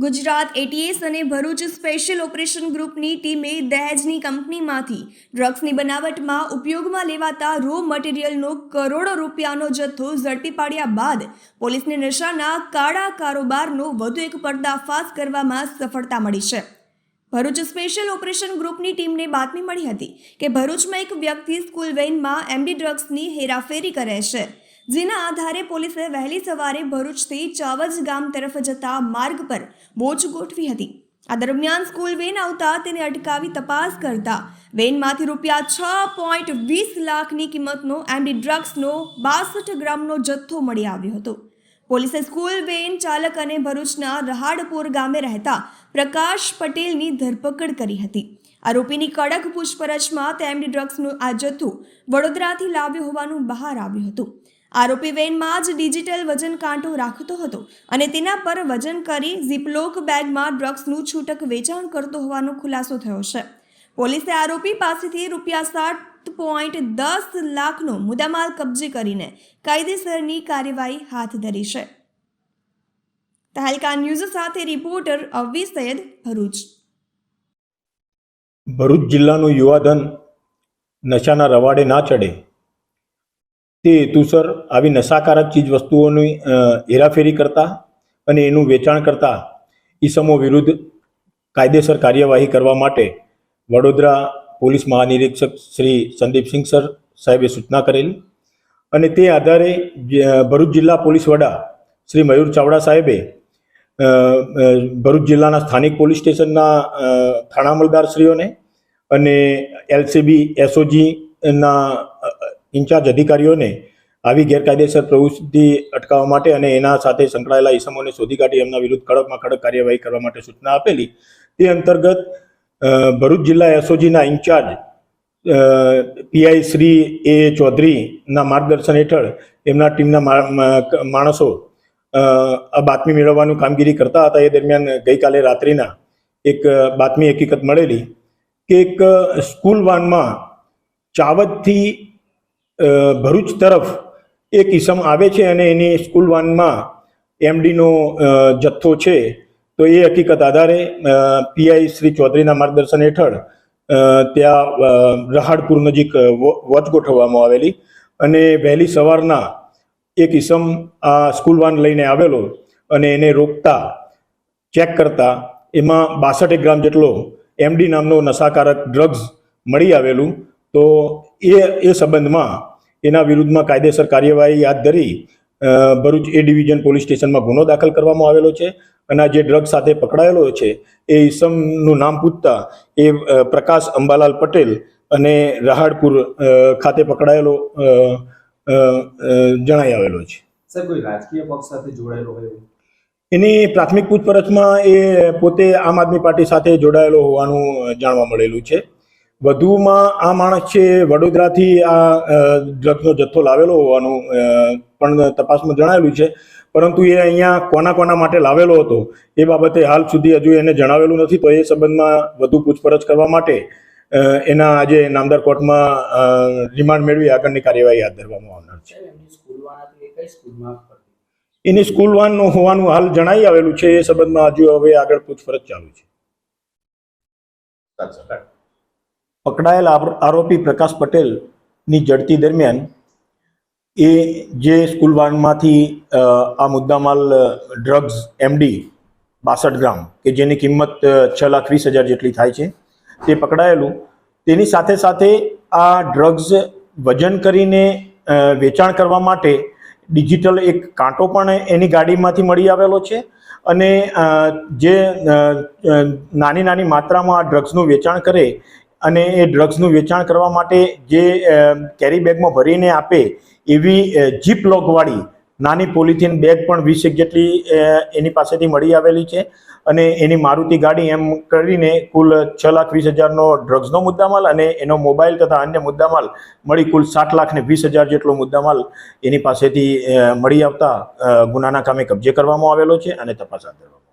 Gujarat ATS અને Bharuch special operation ગ્રુપની ટીમે દહેજની કંપનીમાંથી ડ્રગ્સની બનાવટમાં ઉપયોગમાં લેવાતા રો મટીરિયલનો કરોડો રૂપિયાનો જથ્થો ઝડપી પાડ્યા બાદ પોલીસને નશાના કાળા કારોબારનો વધુ એક પર્દાફાશ કરવામાં સફળતા મળી છે। ભરૂચ સ્પેશિયલ ઓપરેશન ગ્રુપની ટીમને બાતમી મળી હતી કે ભરૂચમાં એક વ્યક્તિ સ્કૂલ વેનમાં એમડી ડ્રગ્સની હેરાફેરી કરે છે, જેના આધારે પોલીસે વહેલી સવારે ભરૂચથી ચાવજ ગામ તરફ જતા માર્ગ પર વોચ ગોઠવી હતી। આ દરમિયાન સ્કૂલ વેન આવતા તેને અટકાવી તપાસ કરતા વેનમાંથી રૂપિયા 6.20 લાખની કિંમતનો એમડી ડ્રગ્સનો 62 ગ્રામનો જથ્થો મળી આવ્યો હતો। પોલીસે સ્કૂલ વેન ચાલક અને ભરૂચના રહાડપુર ગામે રહેતા પ્રકાશ પટેલની ધરપકડ કરી હતી। આરોપીની કડક પૂછપરછમાં તે એમડી ડ્રગ્સનો આ જથ્થો વડોદરાથી લાવ્યો હોવાનું બહાર આવ્યું હતું। આરોપી વેનમાં જ ડિજિટલ વજન કાંટો રાખતો હતો અને તેના પર વજન કરી ઝીપલોક બેગમાં ડ્રગ્સનું છૂટક વેચાણ કરતો હોવાનો ખુલાસો થયો છે। પોલીસે આરોપી પાસેથી રૂપિયા 7.10 લાખનો મુદ્દામાલ કબજે કરીને કાયદેસરની કાર્યવાહી હાથ ધરી છે। તહેલકા ન્યૂઝ સાથે રિપોર્ટર અવી સૈયદ, ભરૂચ। ભરૂચ જિલ્લાનું યુવાધન નશાના રવાડે ના ચડે તે હેતુસર આવી નશાકારક ચીજ વસ્તુઓની હેરાફેરી કરતા અને એનું વેચાણ કરતા ઈસમો વિરુદ્ધ કાયદેસર કાર્યવાહી કરવા માટે વડોદરા પોલીસ મહાનિરીક્ષક શ્રી સંદીપસિંહ સર સાહેબે સૂચના કરેલી અને તે આધારે ભરૂચ જિલ્લા પોલીસ વડા શ્રી મયુર ચાવડા સાહેબે ભરૂચ જિલ્લાના સ્થાનિક પોલીસ સ્ટેશનના થાણા અમલદારશ્રીઓને અને એલસીબી એસઓજીના ઇન્ચાર્જ અધિકારીઓને આવી ગેરકાયદેસર પ્રવૃત્તિ અટકાવવા માટે અને એના સાથે સંકળાયેલા ઈસમોને શોધી કાઢી એમના વિરુદ્ધ કડકમાં કડક કાર્યવાહી કરવા માટે સૂચના આપેલી। તે અંતર્ગત ભરૂચ જિલ્લા એસઓજીના ઇન્ચાર્જ પીઆઈ શ્રી એ ચૌધરીના માર્ગદર્શન હેઠળ એમના ટીમના માણસો આ બાતમી મેળવવાનું કામગીરી કરતા હતા। એ દરમિયાન ગઈકાલે રાત્રિના એક બાતમી હકીકત મળેલી કે એક સ્કૂલ વાનમાં ચાવજથી ભરૂચ તરફ એક ઈસમ આવે છે અને એની સ્કૂલ વાનમાં એમડીનો જથ્થો છે। તો એ હકીકત આધારે પીઆઈ શ્રી ચૌધરીના માર્ગદર્શન હેઠળ ત્યાં રહાડપુર નજીક વોચ ગોઠવવામાં આવેલી અને વહેલી સવારના એક ઈસમ આ સ્કૂલ વાન લઈને આવેલો અને એને રોકતા ચેક કરતા એમાં 62 ગ્રામ જેટલો એમડી નામનો નશાકારક ડ્રગ્સ મળી આવેલું। તો એ સંબંધમાં એના વિરુદ્ધમાં કાયદેસર કાર્યવાહી હાથ ધરી ભરૂચ એ ડિવિઝન પોલીસ સ્ટેશનમાં ગુનો દાખલ કરવામાં આવેલો છે અને જે ડ્રગ સાથે પકડાયેલો છે એ ઈસમનું નામ પૂછતા એ પ્રકાશ અંબાલાલ પટેલ અને રહાડપુર ખાતે પકડાયેલો જણાઈ આવેલો છે। સર, કોઈ રાજકીય પક્ષ સાથે જોડાયેલો હોય? એની પ્રાથમિક પૂછપરછમાં એ પોતે આમ આદમી પાર્ટી સાથે જોડાયેલો હોવાનું જાણવા મળેલું છે। વધુમાં આ માણસ છે વડોદરાથી આ ડ્રગ્સનો જથ્થો લાવેલો હોવાનું પણ તપાસમાં જણાવેલું છે, પરંતુ એ અહીંયા કોના માટે લાવેલો હતો એ બાબતે હાલ સુધી હજુ એને જણાવેલું નથી। તો એ સંબંધમાં વધુ પૂછપરછ કરવા માટે એના આજે નામદાર કોર્ટમાં રિમાન્ડ મેળવી આગળની કાર્યવાહી હાથ ધરવામાં આવનાર છે। એની સ્કૂલ વાન હોવાનું હાલ જણાઈ આવેલું છે। એ સંબંધમાં હજુ હવે આગળ પૂછપરછ ચાલુ છે। પકડાયેલ આરોપી પ્રકાશ પટેલની ઝડપી દરમિયાન એ જે સ્કૂલ વાનમાંથી આ મુદ્દામાલ ડ્રગ્સ એમડી 62 ગ્રામ કે જેની કિંમત 6,20,000 જેટલી થાય છે તે પકડાયેલું, તેની સાથે સાથે આ ડ્રગ્સ વજન કરીને વેચાણ કરવા માટે ડિજિટલ એક કાંટો પણ એની ગાડીમાંથી મળી આવેલો છે અને જે નાની માત્રામાં આ ડ્રગ્સનું વેચાણ કરે અને એ ડ્રગ્સનું વેચાણ કરવા માટે જે કેરી બેગમાં ભરીને આપે એવી જીપ લોકવાળી નાની પોલિથીન બેગ પણ 20 જેટલી એની પાસેથી મળી આવેલી છે અને એની મારુતિ ગાડી એમ કરીને કુલ 6,20,000નો ડ્રગ્સનો મુદ્દામાલ અને એનો મોબાઈલ તથા અન્ય મુદ્દામાલ મળી કુલ 7,20,000 જેટલો મુદ્દામાલ એની પાસેથી મળી આવતા ગુનાના કામે કબજે કરવામાં આવેલો છે અને તપાસ હાથ ધરવામાં